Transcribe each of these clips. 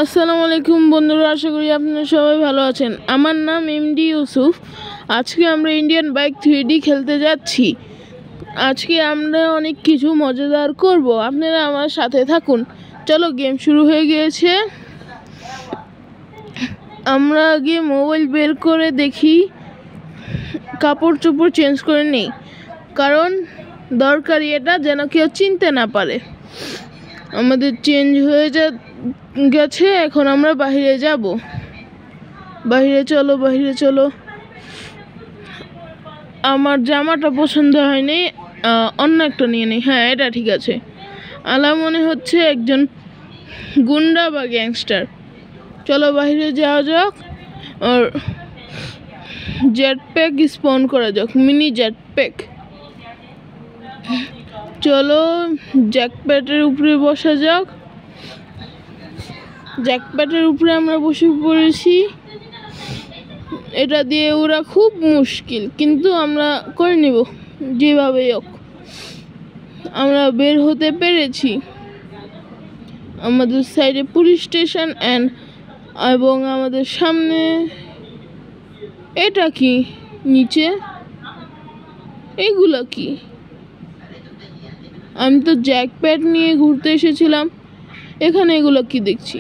আসসালামু আলাইকুম বন্ধুরা, আশা করি আপনারা সবাই ভালো আছেন। আমার নাম এমডি ইউসুফ। আজকে আমরা ইন্ডিয়ান বাইক 3D খেলতে যাচ্ছি। আজকে আমরা অনেক কিছু মজাদার করব, আপনারা আমার সাথে থাকুন। চলো, গেম শুরু হয়ে গিয়েছে। আমরা আগে মোবাইল বের করে দেখি, কাপড় চোপড় চেঞ্জ করে নেই, কারণ দরকারি এটা, যেন কেউ চিনতে না পারে। আমাদের চেঞ্জ হয়ে গেছে, এখন আমরা বাইরে যাব। বাইরে চলো। আমার জামাটা পছন্দ হয়নি, অন্য একটা নিয়ে নিই। হ্যাঁ, এটা ঠিক আছে। আলা মনে হচ্ছে একজন গুন্ডা বা গ্যাংস্টার। চলো বাইরে যাওয়া যাক, আর জেট প্যাক স্পন করা যাক, মিনি জেট প্যাক। চলো জ্যাকপ্যাটের উপরে বসা যাক। জ্যাকপ্যাটের উপরে আমরা বসে পড়েছি। এটা দিয়ে ওরা খুব মুশকিল, কিন্তু আমরা করে নিব যেভাবে হোক। আমরা বের হতে পেরেছি। আমাদের সাইডে পুলিশ স্টেশন এবং আমাদের সামনে এটা কি, নিচে এগুলো কি? আমি তো জ্যাকপ্যাট নিয়ে ঘুরতে এসেছিলাম, এখানে এগুলো কি দেখছি?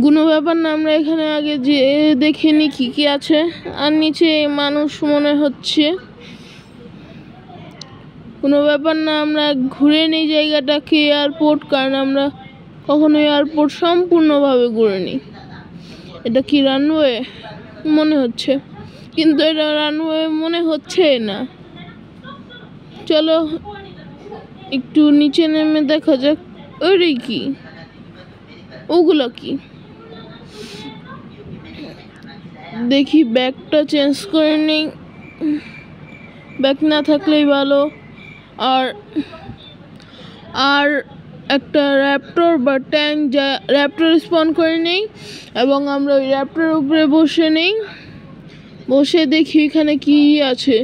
কোনো ব্যাপার না, আমরা এখানে আগে যে দেখে নি কি কি আছে। আর নিচে মানুষ মনে হচ্ছে, কোনো ব্যাপার না, আমরা ঘুরে নিই জায়গাটাকে, এয়ারপোর্ট, কারণ আমরা কখনো এয়ারপোর্ট সম্পূর্ণভাবে ঘুরে নিই। এটা কি রানওয়ে মনে হচ্ছে, কিন্তু এটা রানওয়ে মনে হচ্ছে না। চলো একটু নিচে নেমে দেখা যাক। ওরে কি, ওগুলো কি? দেখি ব্যাগটা চেঞ্জ করে নিই, ব্যাগ না থাকলেই ভালো। আর একটা র্যাপটর বা ট্যাঙ্ক, যা র্যাপটর স্পন করে নেই, এবং আমরা ওই র্যাপটর উপরে বসে নেই। বসে দেখি এখানে কি আছে,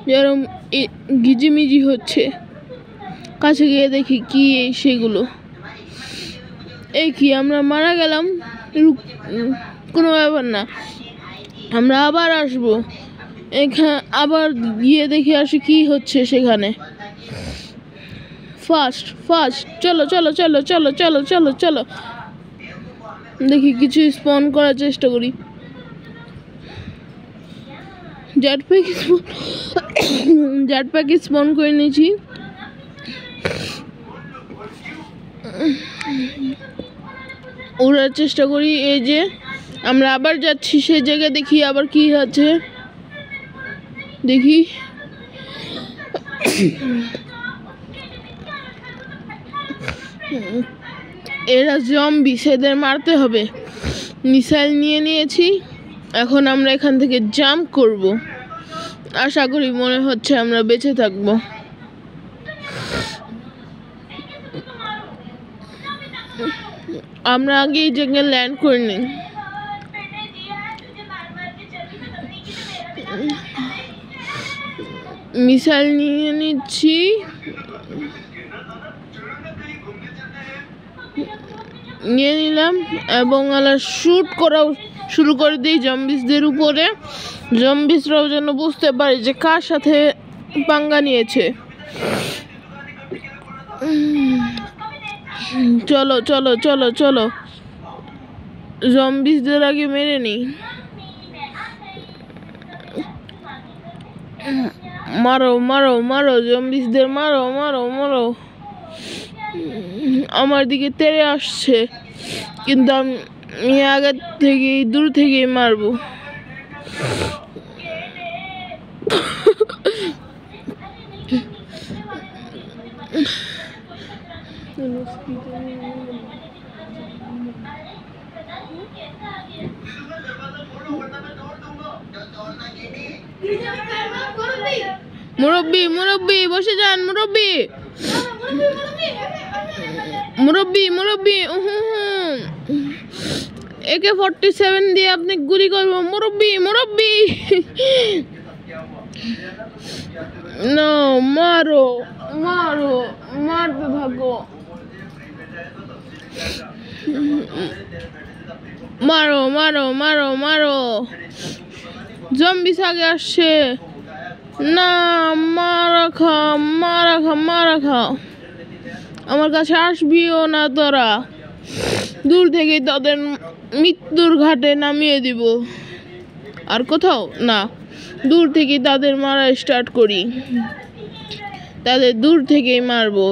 যেরকম গিজিমিজি হচ্ছে। কাছে গিয়ে দেখি কি সেগুলো। এই কি, আমরা মারা গেলাম? কোনো ব্যাপার না, আমরা আবার আসবো। এখানে আবার গিয়ে দেখে আসি কি হচ্ছে সেখানে। ফাস্ট চলো। দেখি কিছু স্পন করার চেষ্টা করি। জেটপ্যাক স্পন করে নিয়েছি। ওড়ার চেষ্টা করি। এই যে আমরা আবার যাচ্ছি সেই জায়গায়, দেখি আবার কি আছে। দেখি এরা জম্বি, এদের মারতে হবে। মিসাইল নিয়ে নিয়েছি, এখন আমরা এখান থেকে জাম্প করব। আশা করি, মনে হচ্ছে আমরা বেঁচে থাকবো। আমরা আগে এই জায়গায় ল্যান্ড করে নিই। মিসাইল নিয়ে নিচ্ছি। নিয়ে নিলাম এবং শুট করা শুরু করে দিই জম্বিসদের উপরে। জম্বিসরাও যেন বুঝতে পারে যে কার সাথে পাঙ্গা নিয়েছে। চলো জম্বিসদের আগে মেরে নিই। মারো জম্বিসদের, মারো। আমার দিকে তেড়ে আসছে, কিন্তু আমি আগে থেকে দূর থেকেই মারবো। মুরব্বি বসে যান। মুরব্বি AK-47 দিয়ে আপনি গুলি করবো। মুরব্বি না, মারতে থাকো। মারো মারো মারো মারো, জম্বিস আগে আসছে। না, মারা খা মারা খা মারা খা, আমার কাছে আসবিও না তোরা, দূর থেকে তাদের মৃত্যুর ঘাটে নামিয়ে দিব। আর কোথাও না, দূর থেকে তাদের মারা স্টার্ট করি, তাদের দূর থেকেই মারবো।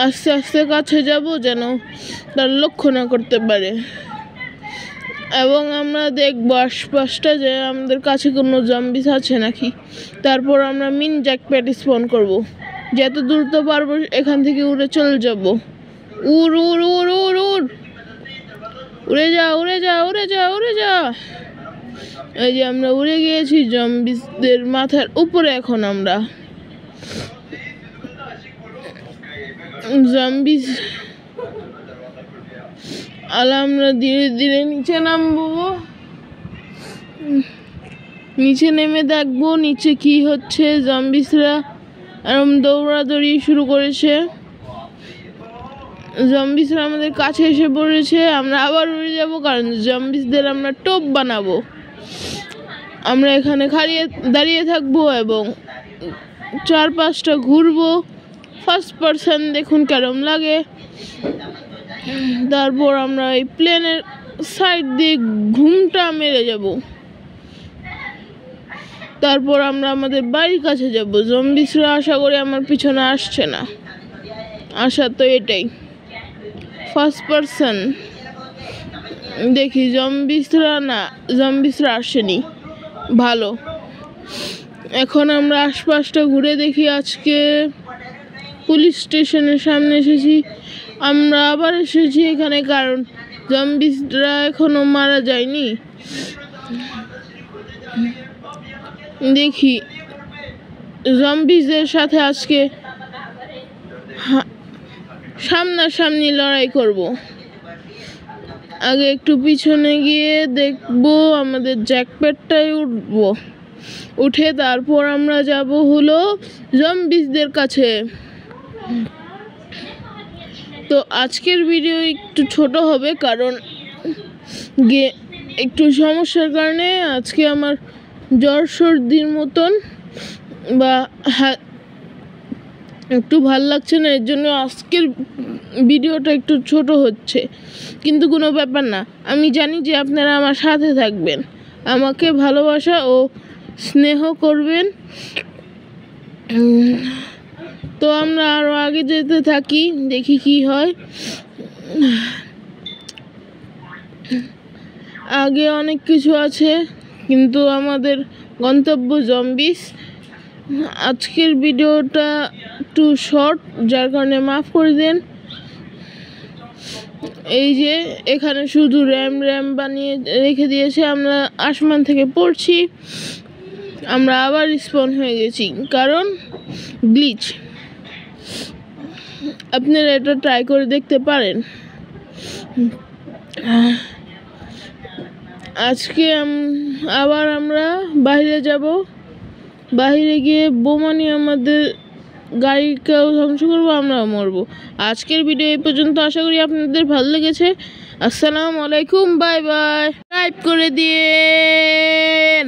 আস্তে আস্তে কাছে যাব যেন তার লক্ষ্য না করতে পারে, এবং আমরা দেখবো আশপাশটা যে আমাদের কাছে কোনো জম্বিস আছে নাকি। তারপর আমরা মিন জ্যাকপ্যাড স্পন করব, যত দূর তো পারবো এখান থেকে উড়ে চলে যাব। উড় উড় উড় উড় উড়, উড়ে যা উড়ে যা উড়ে যা উড়ে যা। এই যে আমরা উড়ে গিয়েছি জম্বিসদের মাথার উপরে। এখন আমরা জম্বিস আমরা ধীরে ধীরে নিচে নামবো, নিচে নেমে দেখবো নিচে কি হচ্ছে। জম্বিসরা এরকম দৌড়াদৌড়ি শুরু করেছে, জম্বিসরা আমাদের কাছে এসে পড়েছে। আমরা আবার উড়ে যাব, কারণ জম্বিসদের আমরা টোপ বানাবো। আমরা এখানে দাঁড়িয়ে থাকবো এবং 4-5টা ঘুরবো। ফার্স্ট পারসন দেখুন কেরম লাগে। তারপর আমরা এই প্লেনের সাইড দিয়ে ঘুমটা মেরে যাব। তারপর আমরা আমাদের বাড়ির কাছে যাব। জম্বিসরা আশা করি আমার পিছনে আসছে না, আশা তো এটাই। ফার্স্ট পারসন দেখি, জম্বিসরা আসেনি, ভালো। এখন আমরা আশপাশটা ঘুরে দেখি। আজকে পুলিশ স্টেশনের সামনে এসেছি, আমরা আবার এসেছি এখানে কারণ জম্বিসরা এখনো মারা যায়নি। দেখি জম্বিসদের সাথে আজকে সামনাসামনি লড়াই করব। আগে একটু পিছনে গিয়ে দেখবো, আমাদের জ্যাকপ্যাডটাই উঠবো, উঠে তারপর আমরা যাব হলো জম্বিসদের কাছে। তো আজকের ভিডিও একটু ছোট হবে, কারণ একটু সমস্যার কারণে আজকে আমার জ্বর সর্দির মতন বা একটু ভাল লাগছে না, এর জন্য আজকের ভিডিওটা একটু ছোট হচ্ছে। কিন্তু কোনো ব্যাপার না, আমি জানি যে আপনারা আমার সাথে থাকবেন, আমাকে ভালোবাসা ও স্নেহ করবেন। তো আমরা আরও আগে যেতে থাকি, দেখি কি হয়। আগে অনেক কিছু আছে, কিন্তু আমাদের গন্তব্য জম্বিস। আজকের ভিডিওটা একটু শর্ট, যার কারণে মাফ করে দেন। এই যে এখানে শুধু র্যাম বানিয়ে রেখে দিয়েছে, আমরা আসমান থেকে পড়ছি, আমরা আবার স্পন হয়ে গেছি কারণ গ্লিচ। আপনারা এটা ট্রাই করে দেখতে পারেন। আজকে আবার আমরা বাইরে যাব, বাইরে গিয়ে বোমা নিয়ে আমাদের গাড়িকেও ধ্বংস করবো, আমরাও মরবো। আজকের ভিডিও এই পর্যন্ত, আশা করি আপনাদের ভালো লেগেছে। আসসালামু আলাইকুম, বাই বাই। সাবস্ক্রাইব করে দিয়েন।